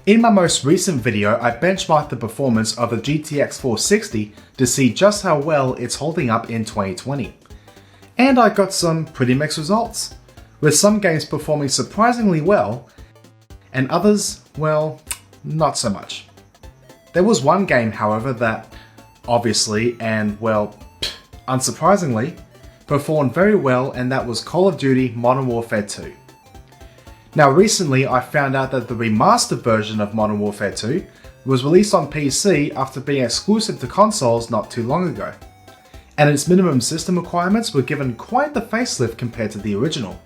In my most recent video, I benchmarked the performance of the GTX 460 to see just how well it's holding up in 2020. And I got some pretty mixed results, with some games performing surprisingly well, and others, well, not so much. There was one game, however, that obviously, and well, unsurprisingly, performed very well, and that was Call of Duty Modern Warfare 2. Now recently I found out that the remastered version of Modern Warfare 2 was released on PC after being exclusive to consoles not too long ago, and its minimum system requirements were given quite the facelift compared to the original.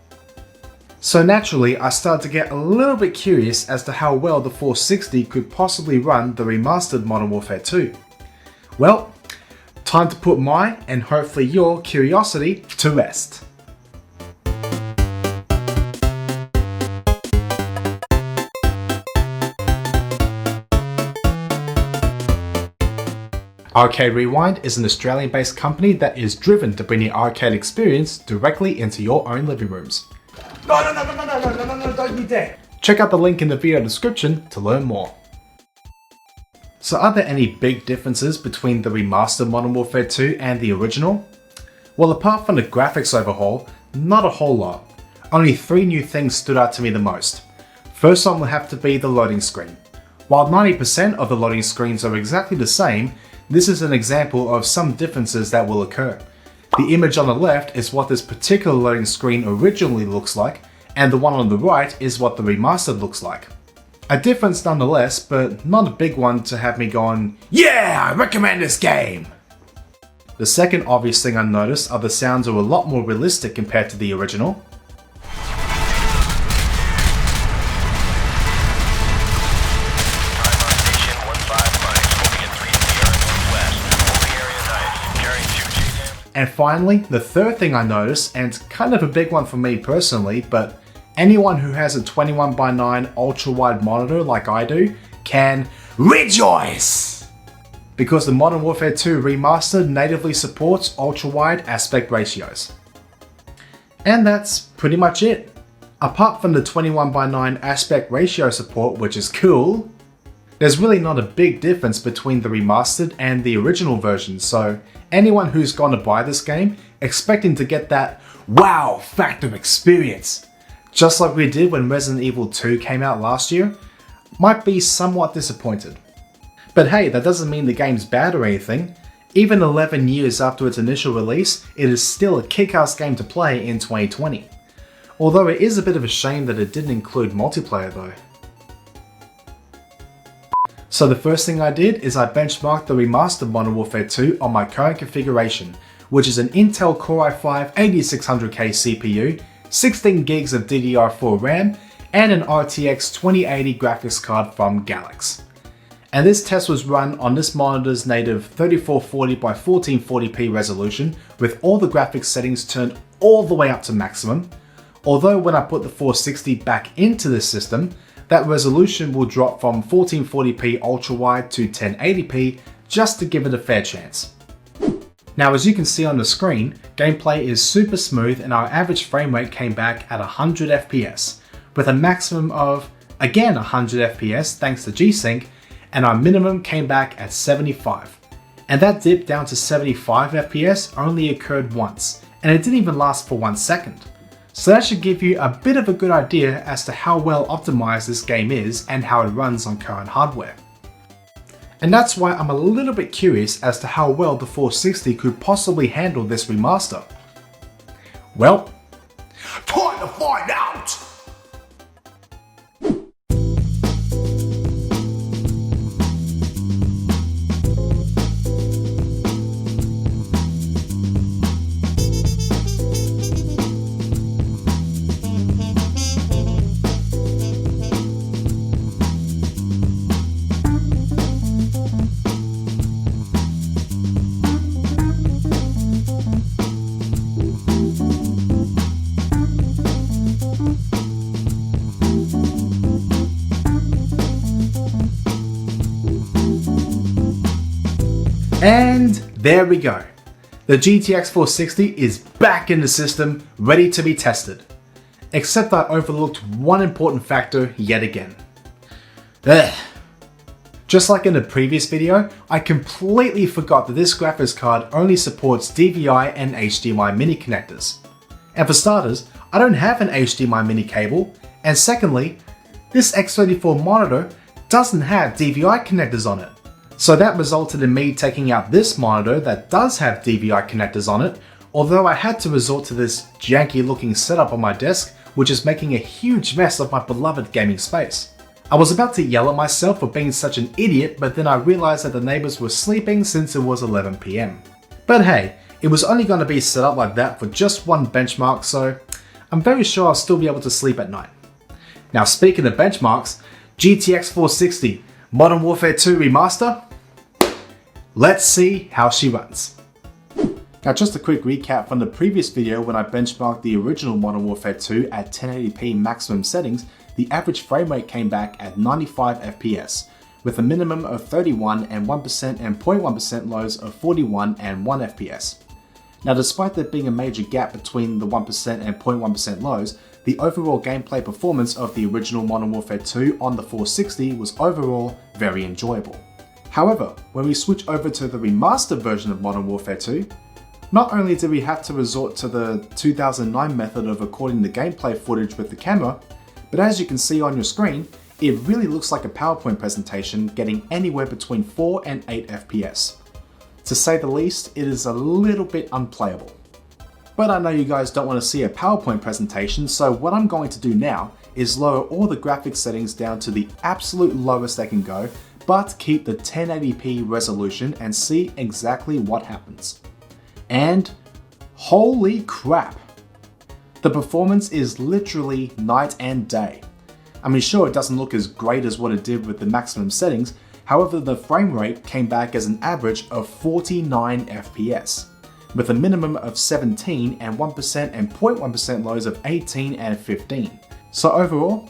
So naturally I started to get a little bit curious as to how well the 460 could possibly run the remastered Modern Warfare 2. Well, time to put my, and hopefully your, curiosity to rest. Arcade Rewind is an Australian-based company that is driven to bring the arcade experience directly into your own living rooms. No, don't you dare! Check out the link in the video description to learn more. So are there any big differences between the remastered Modern Warfare 2 and the original? Well, apart from the graphics overhaul, not a whole lot. Only 3 new things stood out to me the most. First one will have to be the loading screen. While 90% of the loading screens are exactly the same, this is an example of some differences that will occur. The image on the left is what this particular loading screen originally looks like, and the one on the right is what the remastered looks like. A difference nonetheless, but not a big one to have me going, "Yeah, I recommend this game!" The second obvious thing I noticed are the sounds are a lot more realistic compared to the original. And finally, the third thing I noticed, and kind of a big one for me personally, but anyone who has a 21:9 ultra-wide monitor like I do can rejoice! Because the Modern Warfare 2 Remastered natively supports ultra-wide aspect ratios. And that's pretty much it. Apart from the 21:9 aspect ratio support, which is cool, there's really not a big difference between the remastered and the original version, so anyone who's gonna buy this game expecting to get that wow factor experience, just like we did when Resident Evil 2 came out last year, might be somewhat disappointed. But hey, that doesn't mean the game's bad or anything. Even 11 years after its initial release, it is still a kick-ass game to play in 2020. Although it is a bit of a shame that it didn't include multiplayer though. So the first thing I did is I benchmarked the remastered Modern Warfare 2 on my current configuration, which is an Intel Core i5 8600K CPU, 16 gigs of DDR4 RAM, and an RTX 2080 graphics card from Galax. And this test was run on this monitor's native 3440 by 1440p resolution with all the graphics settings turned all the way up to maximum, although when I put the 460 back into the system, that resolution will drop from 1440p ultra-wide to 1080p just to give it a fair chance. Now as you can see on the screen, gameplay is super smooth and our average frame rate came back at 100 FPS, with a maximum of, again 100 FPS thanks to G-Sync, and our minimum came back at 75. And that dip down to 75 FPS only occurred once, and it didn't even last for 1 second. So that should give you a bit of a good idea as to how well optimized this game is and how it runs on current hardware. And that's why I'm a little bit curious as to how well the 460 could possibly handle this remaster. Well, time to find out! And there we go. The GTX 460 is back in the system, ready to be tested. Except I overlooked one important factor yet again. Ugh. Just like in the previous video, I completely forgot that this graphics card only supports DVI and HDMI mini connectors. And for starters, I don't have an HDMI mini cable, and secondly, this X34 monitor doesn't have DVI connectors on it. So that resulted in me taking out this monitor that does have DVI connectors on it, although I had to resort to this janky looking setup on my desk, which is making a huge mess of my beloved gaming space. I was about to yell at myself for being such an idiot, but then I realized that the neighbors were sleeping since it was 11 PM. But hey, it was only going to be set up like that for just one benchmark, so I'm very sure I'll still be able to sleep at night. Now speaking of benchmarks, GTX 460 Modern Warfare 2 Remaster? Let's see how she runs. Now just a quick recap from the previous video when I benchmarked the original Modern Warfare 2 at 1080p maximum settings, the average frame rate came back at 95 FPS, with a minimum of 31 and 1% and 0.1% lows of 41 and 1 FPS. Now despite there being a major gap between the 1% and 0.1% lows, the overall gameplay performance of the original Modern Warfare 2 on the 460 was overall very enjoyable. However, when we switch over to the remastered version of Modern Warfare 2, not only did we have to resort to the 2009 method of recording the gameplay footage with the camera, but as you can see on your screen, it really looks like a PowerPoint presentation getting anywhere between 4 and 8 FPS. To say the least, it is a little bit unplayable. But I know you guys don't want to see a PowerPoint presentation, so what I'm going to do now is lower all the graphics settings down to the absolute lowest they can go, but keep the 1080p resolution and see exactly what happens. And holy crap! The performance is literally night and day. I mean, sure, it doesn't look as great as what it did with the maximum settings, however the frame rate came back as an average of 49 FPS, with a minimum of 17 and 1% and 0.1% lows of 18 and 15. So overall,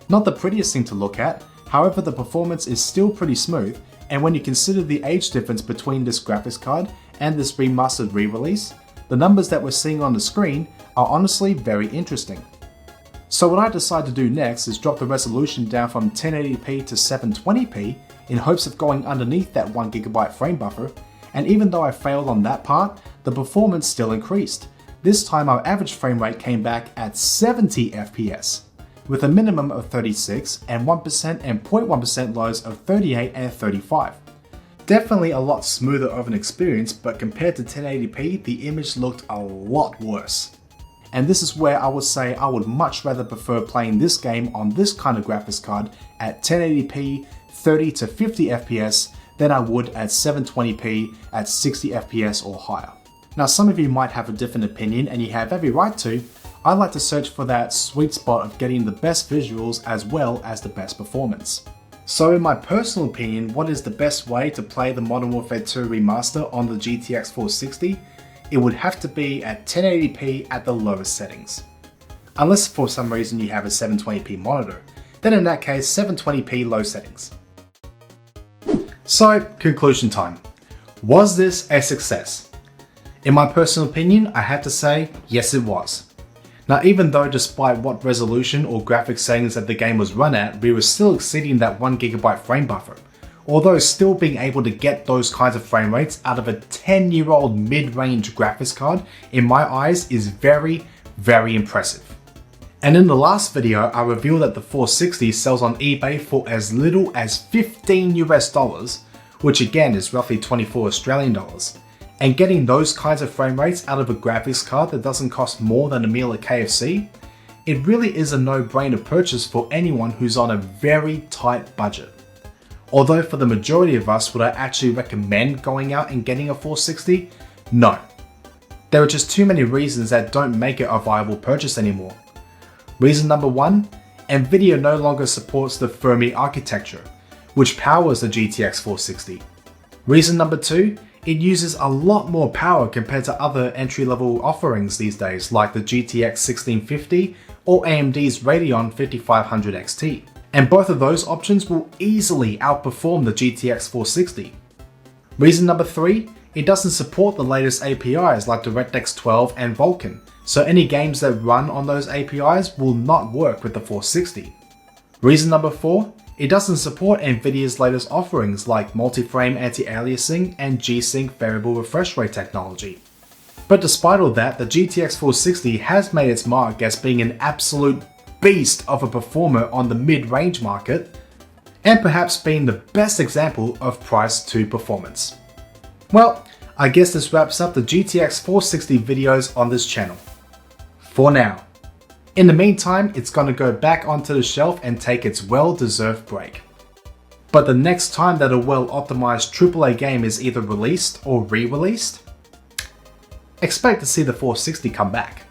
not the prettiest thing to look at, however the performance is still pretty smooth, and when you consider the age difference between this graphics card and this remastered re-release, the numbers that we're seeing on the screen are honestly very interesting. So what I decided to do next is drop the resolution down from 1080p to 720p in hopes of going underneath that 1GB frame buffer, and even though I failed on that part, the performance still increased. This time our average frame rate came back at 70 FPS, with a minimum of 36 and 1% and 0.1% lows of 38 and 35. Definitely a lot smoother of an experience, but compared to 1080p, the image looked a lot worse. And this is where I would say I would much rather prefer playing this game on this kind of graphics card at 1080p 30 to 50 FPS than I would at 720p at 60 FPS or higher. Now some of you might have a different opinion, and you have every right to. I like to search for that sweet spot of getting the best visuals as well as the best performance. So in my personal opinion, what is the best way to play the Modern Warfare 2 Remaster on the GTX 460? It would have to be at 1080p at the lowest settings. Unless for some reason you have a 720p monitor, then in that case 720p low settings. So conclusion time. Was this a success? In my personal opinion, I have to say yes it was. Now even though despite what resolution or graphics settings that the game was run at, we were still exceeding that 1GB frame buffer, although still being able to get those kinds of frame rates out of a 10-year-old mid-range graphics card, in my eyes is very, very impressive. And in the last video, I revealed that the 460 sells on eBay for as little as 15 US dollars, which again is roughly 24 Australian dollars. And getting those kinds of frame rates out of a graphics card that doesn't cost more than a meal at KFC, it really is a no-brainer purchase for anyone who's on a very tight budget. Although for the majority of us, would I actually recommend going out and getting a 460? No. There are just too many reasons that don't make it a viable purchase anymore. Reason number one, Nvidia no longer supports the Fermi architecture, which powers the GTX 460. Reason number two, it uses a lot more power compared to other entry-level offerings these days like the GTX 1650 or AMD's Radeon 5500 XT. And both of those options will easily outperform the GTX 460. Reason number three, it doesn't support the latest APIs like DirectX 12 and Vulkan, so any games that run on those APIs will not work with the 460. Reason number four, It doesn't support Nvidia's latest offerings like multi-frame anti-aliasing and G-Sync variable refresh rate technology. But despite all that, the GTX 460 has made its mark as being an absolute beast of a performer on the mid-range market, and perhaps being the best example of price to performance. Well, I guess this wraps up the GTX 460 videos on this channel. For now. In the meantime, it's gonna go back onto the shelf and take its well-deserved break. But the next time that a well-optimized AAA game is either released or re-released, expect to see the 460 come back.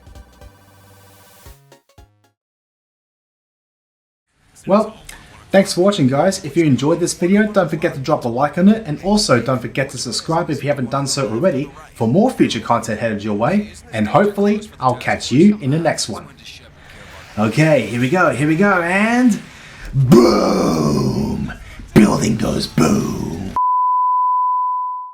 Well, thanks for watching guys. If you enjoyed this video, don't forget to drop a like on it, and also don't forget to subscribe if you haven't done so already for more future content headed your way, and hopefully I'll catch you in the next one. Okay, here we go, and boom! Building goes boom!